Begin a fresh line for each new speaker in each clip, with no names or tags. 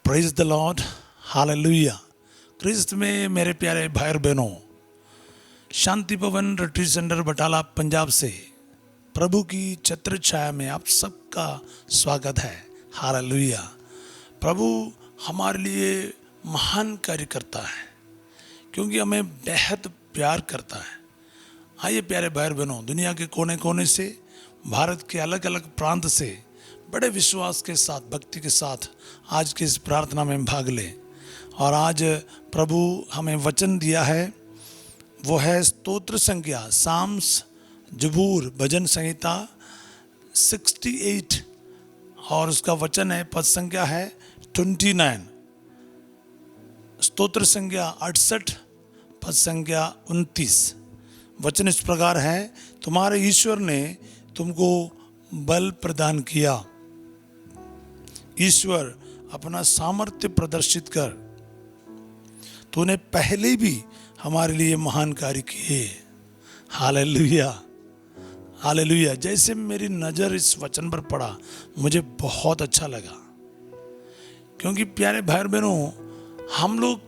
Praise the Lord, hallelujah. क्रिस्त में मेरे प्यारे भाई और बहनों, शांति भवन रिट्रीट सेंटर बटाला पंजाब से प्रभु की छत्र छाया में आप सबका स्वागत है। हालेलुया। प्रभु हमारे लिए महान कार्य करता है क्योंकि हमें बेहद प्यार करता है। आइए प्यारे भाई और बहनों, दुनिया के कोने कोने से, भारत के अलग अलग प्रांत से बड़े विश्वास के साथ, भक्ति के साथ आज की इस प्रार्थना में भाग लें। और आज प्रभु हमें वचन दिया है, वो है स्तोत्र संख्या, साम्स, जबूर, भजन संहिता 68 और उसका वचन है, पद संख्या है 29। स्तोत्र संख्या 68, पद संख्या 29। वचन इस प्रकार है, तुम्हारे ईश्वर ने तुमको बल प्रदान किया। ईश्वर अपना सामर्थ्य प्रदर्शित कर, तूने पहले भी हमारे लिए महान कार्य किए। Hallelujah, hallelujah. जैसे मेरी नज़र इस वचन पर पड़ा, मुझे बहुत अच्छा लगा, क्योंकि प्यारे भाई बहनों, हम लोग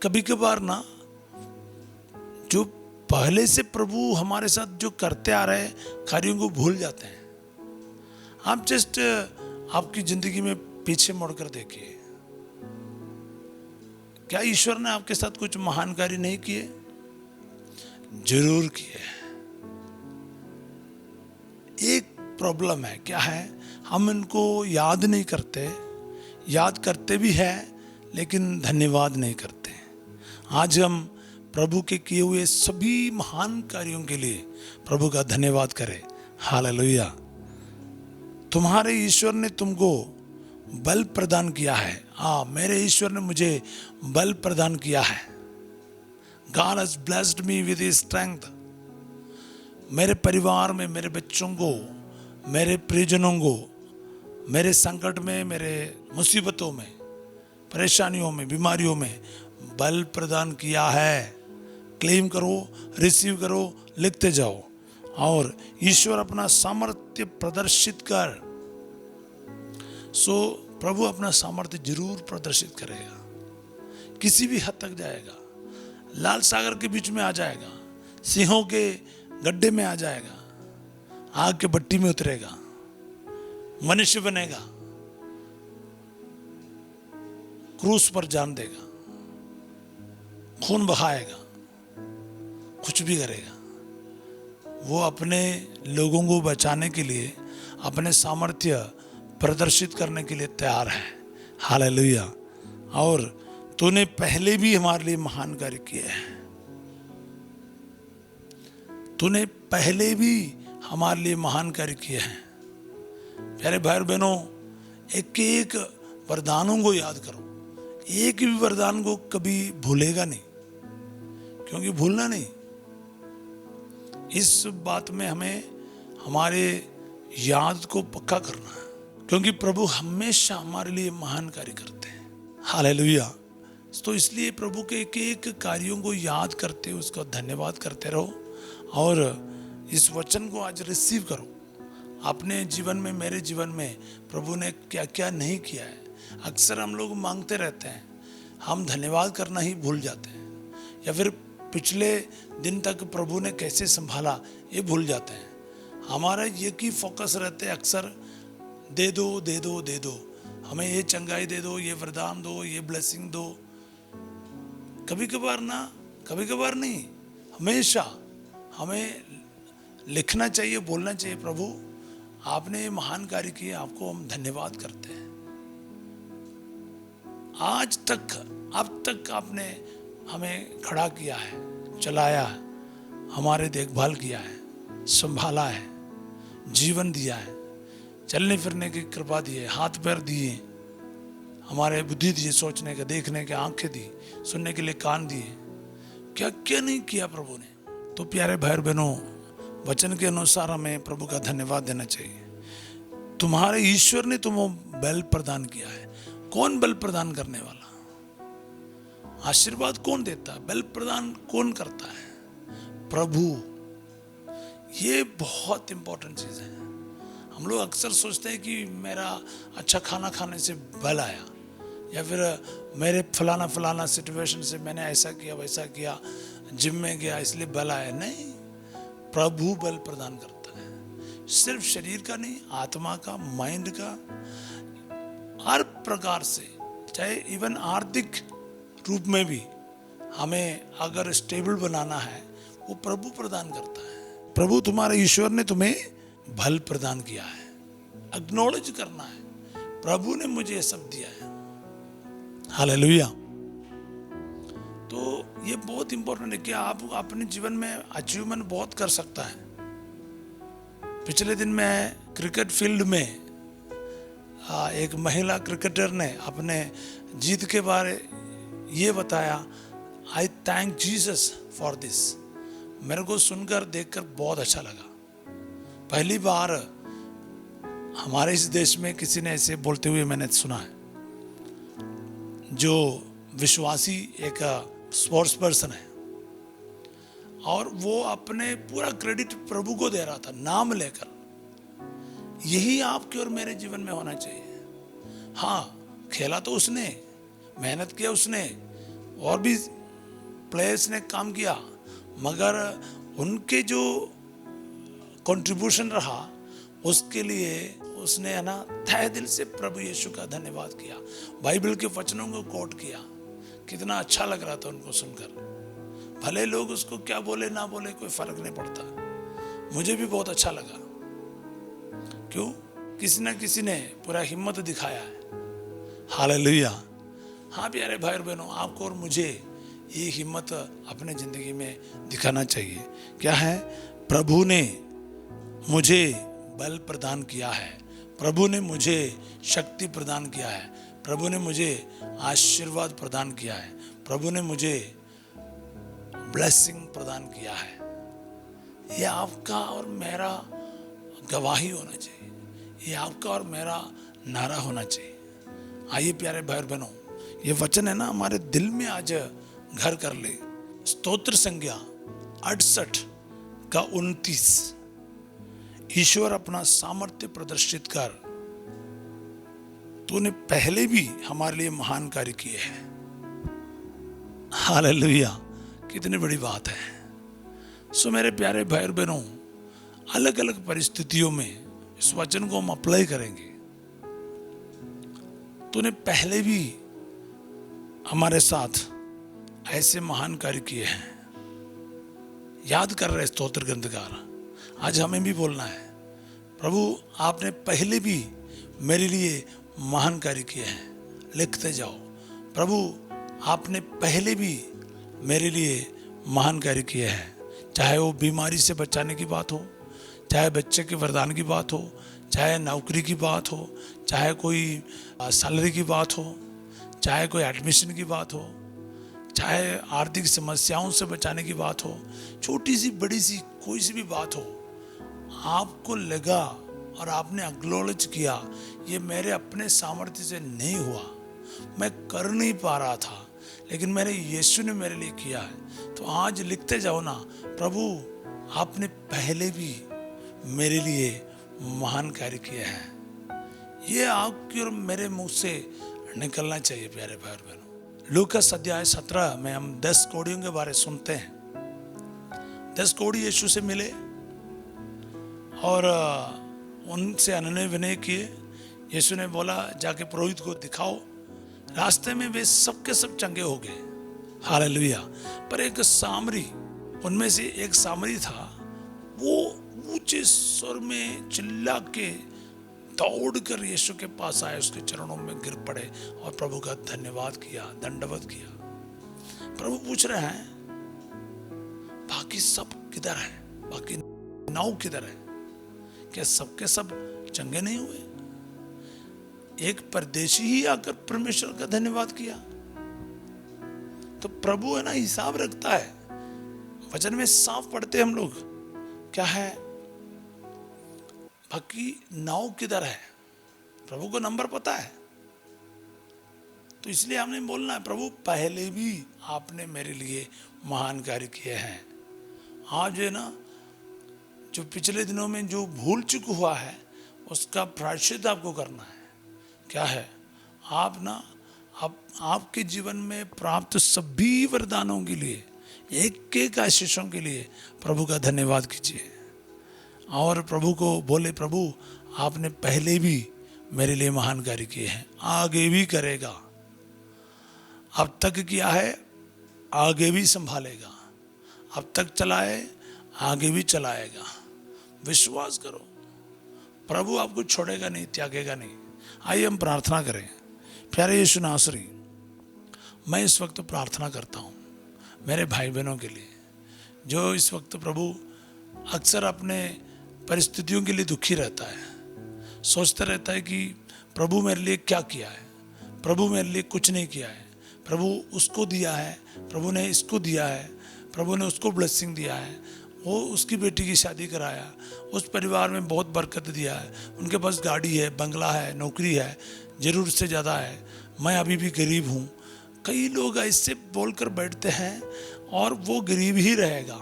कभी कभार ना, जो पहले से प्रभु हमारे साथ जो करते आ रहे कार्यों को भूल जाते हैं। आप जस्ट आपकी जिंदगी में पीछे मुड़कर देखिए, क्या ईश्वर ने आपके साथ कुछ महान कार्य नहीं किए? जरूर किए। एक प्रॉब्लम है, क्या है? हम इनको याद नहीं करते, याद करते भी है लेकिन धन्यवाद नहीं करते। आज हम प्रभु के किए हुए सभी महान कार्यों के लिए प्रभु का धन्यवाद करें। हालेलुया। तुम्हारे ईश्वर ने तुमको बल प्रदान किया है। हाँ, मेरे ईश्वर ने मुझे बल प्रदान किया है। God has blessed me with his strength। मेरे परिवार में, मेरे बच्चों को, मेरे परिजनों को, मेरे संकट में, मेरे मुसीबतों में, परेशानियों में, बीमारियों में बल प्रदान किया है। क्लेम करो, रिसीव करो, लिखते जाओ। और ईश्वर अपना सामर्थ्य प्रदर्शित कर, सो प्रभु अपना सामर्थ्य जरूर प्रदर्शित करेगा। किसी भी हद तक जाएगा, लाल सागर के बीच में आ जाएगा, सिंहों के गड्ढे में आ जाएगा, आग के भट्टी में उतरेगा, मनुष्य बनेगा, क्रूस पर जान देगा, खून बहाएगा, कुछ भी करेगा। वो अपने लोगों को बचाने के लिए, अपने सामर्थ्य प्रदर्शित करने के लिए तैयार है। हालेलुया। और तूने पहले भी हमारे लिए महान कार्य किए हैं। तूने पहले भी हमारे लिए महान कार्य किए हैं। प्यारे भाई बहनों, एक एक वरदानों को याद करो। एक भी वरदान को कभी भूलेगा नहीं, क्योंकि भूलना नहीं। इस बात में हमें हमारे याद को पक्का करना है, क्योंकि प्रभु हमेशा हमारे लिए महान कार्य करते हैं। हालेलुया। तो इसलिए प्रभु के एक एक कार्यों को याद करते हुए उसका धन्यवाद करते रहो, और इस वचन को आज रिसीव करो अपने जीवन में। मेरे जीवन में प्रभु ने क्या क्या नहीं किया है। अक्सर हम लोग मांगते रहते हैं, हम धन्यवाद करना ही भूल जाते हैं, या फिर पिछले दिन तक प्रभु ने कैसे संभाला ये भूल जाते हैं। हमारा ये की फोकस रहते हैं अक्सर, दे दो दे दो दे दो, हमें ये चंगाई दे दो, ये वरदान दो, ये ब्लेसिंग दो। कभी कभार ना, कभी कभार नहीं, हमेशा हमें लिखना चाहिए, बोलना चाहिए, प्रभु आपने ये महान कार्य किए, आपको हम धन्यवाद करते हैं। आज तक, अब तक आपने हमें खड़ा किया है, चलाया है, हमारे देखभाल किया है, संभाला है, जीवन दिया है, चलने फिरने की कृपा दी है, हाथ पैर दिए, हमारे बुद्धि दिए, सोचने के, देखने के आंखें दी, सुनने के लिए कान दिए। क्या क्या नहीं किया प्रभु ने। तो प्यारे भाई बहनों, वचन के अनुसार हमें प्रभु का धन्यवाद देना चाहिए। तुम्हारे ईश्वर ने तुम्हें बल प्रदान किया है। कौन बल प्रदान करने वाला? आशीर्वाद कौन देता है? बल प्रदान कौन करता है? प्रभु। ये बहुत इंपॉर्टेंट चीज है। हम लोग अक्सर सोचते हैं कि मेरा अच्छा खाना खाने से बल आया, या फिर मेरे फलाना फलाना सिचुएशन से मैंने ऐसा किया वैसा किया, जिम में गया इसलिए बल आया, नहीं। प्रभु बल प्रदान करता है, सिर्फ शरीर का नहीं, आत्मा का, माइंड का, हर प्रकार से। चाहे इवन आर्थिक रूप में भी हमें अगर स्टेबल बनाना है, वो प्रभु प्रदान करता है। प्रभु तुम्हारे ईश्वर ने तुम्हें बल प्रदान किया है। एक्नॉलेज करना है, प्रभु ने मुझे ये सब दिया है। हालेलुया। तो ये बहुत इंपॉर्टेंट है कि आप अपने जीवन में अचीवमेंट बहुत कर सकता है। पिछले दिन मैं क्रिकेट फील्ड में एक महिला क्रिकेटर ने अपने जीत के बारे ये बताया, आई थैंक जीसस फॉर दिस। मेरे को सुनकर देखकर बहुत अच्छा लगा। पहली बार हमारे इस देश में किसी ने ऐसे बोलते हुए मैंने सुना है। जो विश्वासी एक स्पोर्ट्स पर्सन है और वो अपने पूरा क्रेडिट प्रभु को दे रहा था नाम लेकर। यही आपके और मेरे जीवन में होना चाहिए। हाँ, खेला तो उसने, मेहनत किया उसने, और भी प्लेयर्स ने काम किया, मगर उनके जो कंट्रीब्यूशन रहा उसके लिए उसने है ना तहे दिल से प्रभु यीशु का धन्यवाद किया, बाइबल के वचनों को कोट किया। कितना अच्छा लग रहा था उनको सुनकर। भले लोग उसको क्या बोले ना बोले, कोई फर्क नहीं पड़ता। मुझे भी बहुत अच्छा लगा। क्यों? किसी ना किसी ने पूरा हिम्मत दिखाया है। हालेलुया। हाँ प्यारे भाई और बहनों, आपको और मुझे ये हिम्मत अपने जिंदगी में दिखाना चाहिए। क्या है? प्रभु ने मुझे बल प्रदान किया है, प्रभु ने मुझे शक्ति प्रदान किया है, प्रभु ने मुझे आशीर्वाद प्रदान किया है, प्रभु ने मुझे ब्लेसिंग प्रदान किया है। ये आपका और मेरा गवाही होना चाहिए, ये आपका और मेरा नारा होना चाहिए। आइए प्यारे भाई और बहनों, ये वचन है ना हमारे दिल में आज घर कर ले। स्तोत्र संज्ञा 68 का 29। ईश्वर अपना सामर्थ्य प्रदर्शित कर तूने पहले भी हमारे लिए महान कार्य किए हैं। हालेलुया। कितनी बड़ी बात है। सो मेरे प्यारे भाई और बहनों, अलग अलग परिस्थितियों में इस वचन को हम अप्लाई करेंगे। तूने पहले भी हमारे साथ ऐसे महान कार्य किए हैं। याद कर रहे स्तोत्र ग्रंथकार, आज हमें भी बोलना है, प्रभु आपने पहले भी मेरे लिए महान कार्य किए हैं। लिखते जाओ, प्रभु आपने पहले भी मेरे लिए महान कार्य किए हैं। चाहे वो बीमारी से बचाने की बात हो, चाहे बच्चे के वरदान की बात हो, चाहे नौकरी की बात हो, चाहे कोई सैलरी की बात हो, चाहे कोई एडमिशन की बात हो, चाहे आर्थिक समस्याओं से बचाने की बात हो, छोटी सी बड़ी सी कोई सी भी बात हो, आपको लगा और आपने एक्नॉलेज किया ये मेरे अपने सामर्थ्य से नहीं हुआ, मैं कर नहीं पा रहा था, लेकिन मेरे यीशु ने मेरे लिए किया है। तो आज लिखते जाओ ना, प्रभु आपने पहले भी मेरे लिए महान कार्य किए हैं। ये आपके और मेरे मुंह से निकलना चाहिए प्यारे भाई और बहनों। लूकास अध्याय 17 में हम 10 कोढ़ियों के बारे सुनते हैं। 10 कोढ़ी यीशु से मिले और उनसे अनन्य विनय किए। यीशु ने बोला जाके पुरोहित को दिखाओ। रास्ते में वे सब के सब चंगे हो गए। हालेलुया। पर एक सामरी, उनमें से एक सामरी था, वो ऊंचे स्वर में चिल्ला के दौड़कर यीशु के पास आए, उसके चरणों में गिर पड़े और प्रभु का धन्यवाद किया, दंडवत किया। प्रभु पूछ रहे हैं बाकी सब किधर है, बाकी 9 किधर है? क्या सबके सब चंगे नहीं हुए? एक परदेशी ही आकर परमेश्वर का धन्यवाद किया। तो प्रभु है ना हिसाब रखता है। वचन में साफ पढ़ते हम लोग, क्या है बाकी 9 किधर है? प्रभु को नंबर पता है। तो इसलिए हमने बोलना है, प्रभु पहले भी आपने मेरे लिए महान कार्य किए हैं। आज है ना, जो पिछले दिनों में जो भूल चूक हुआ है उसका प्रायश्चित आपको करना है। क्या है? आप ना आपके जीवन में प्राप्त सभी वरदानों के लिए, एक एक आशीषों के लिए प्रभु का धन्यवाद कीजिए और प्रभु को बोले, प्रभु आपने पहले भी मेरे लिए महान कार्य किए हैं, आगे भी करेगा। अब तक किया है, आगे भी संभालेगा। अब तक चलाए, आगे भी चलाएगा। विश्वास करो, प्रभु आपको छोड़ेगा नहीं, त्यागेगा नहीं। आइए हम प्रार्थना करें। प्यारे यीशु नासरी, मैं इस वक्त प्रार्थना करता हूँ मेरे भाई बहनों के लिए जो इस वक्त प्रभु अक्सर अपने परिस्थितियों के लिए दुखी रहता है, सोचता रहता है कि प्रभु मेरे लिए क्या किया है, प्रभु मेरे लिए कुछ नहीं किया है, प्रभु उसको दिया है, प्रभु ने इसको दिया है, प्रभु ने उसको ब्लेसिंग दिया है, वो उसकी बेटी की शादी कराया, उस परिवार में बहुत बरकत दिया है, उनके पास गाड़ी है, बंगला है, नौकरी है, ज़रूरत से ज़्यादा है, मैं अभी भी गरीब हूँ। कई लोग ऐसे बोलकर बैठते हैं और वो गरीब ही रहेगा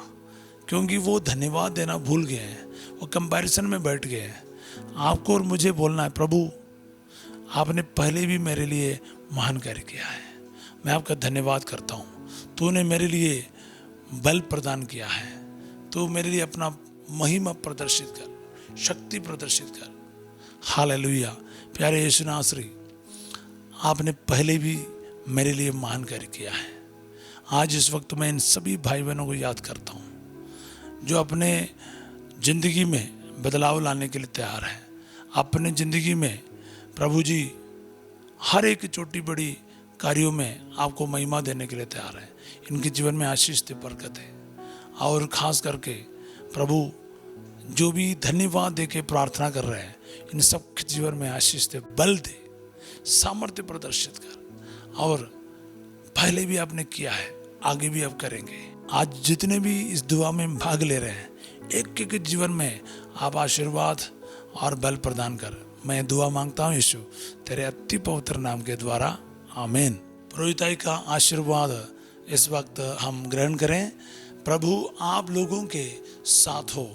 क्योंकि वो धन्यवाद देना भूल गए हैं, वो कंपैरिजन में बैठ गए हैं। आपको और मुझे बोलना है, प्रभु आपने पहले भी मेरे लिए महान कार्य किया है, मैं आपका धन्यवाद करता हूँ। तूने मेरे लिए बल प्रदान किया है, तू मेरे लिए अपना महिमा प्रदर्शित कर, शक्ति प्रदर्शित कर। हालेलुया। प्यारे यीशु नासरी, आपने पहले भी मेरे लिए महान कार्य किया है। आज इस वक्त मैं इन सभी भाई बहनों को याद करता हूँ जो अपने ज़िंदगी में बदलाव लाने के लिए तैयार हैं। अपने ज़िंदगी में प्रभु जी हर एक छोटी बड़ी कार्यों में आपको महिमा देने के लिए तैयार है। इनके जीवन में आशीष दे, बरकत है। और खास करके प्रभु जो भी धन्यवाद दे के प्रार्थना कर रहे हैं, इन सब के जीवन में आशीष दे, बल दे, सामर्थ्य प्रदर्शित कर। और पहले भी आपने किया है, आगे भी आप करेंगे। आज जितने भी इस दुआ में भाग ले रहे हैं, एक एक जीवन में आप आशीर्वाद और बल प्रदान कर। मैं दुआ मांगता हूँ यीशु तेरे अति पवित्र नाम के द्वारा, आमीन। पुरोहिताई का आशीर्वाद इस वक्त हम ग्रहण करें। प्रभु आप लोगों के साथ हो।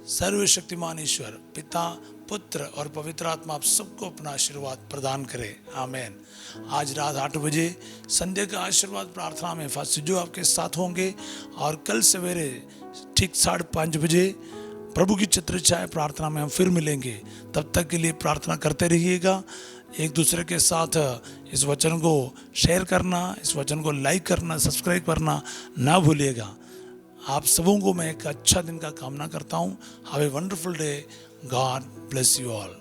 सर्वशक्तिमान ईश्वर पिता, पुत्र और पवित्र आत्मा आप सबको अपना आशीर्वाद प्रदान करे, आमीन। आज रात 8 बजे संध्या का आशीर्वाद प्रार्थना में फास्ट जो आपके साथ होंगे और कल सवेरे ठीक 5:30 बजे प्रभु की छत्रछाया प्रार्थना में हम फिर मिलेंगे। तब तक के लिए प्रार्थना करते रहिएगा। एक दूसरे के साथ इस वचन को शेयर करना, इस वचन को लाइक करना, सब्सक्राइब करना ना भूलिएगा। आप सबों को मैं एक अच्छा दिन का कामना करता हूँ। Have a wonderful day. God bless you all.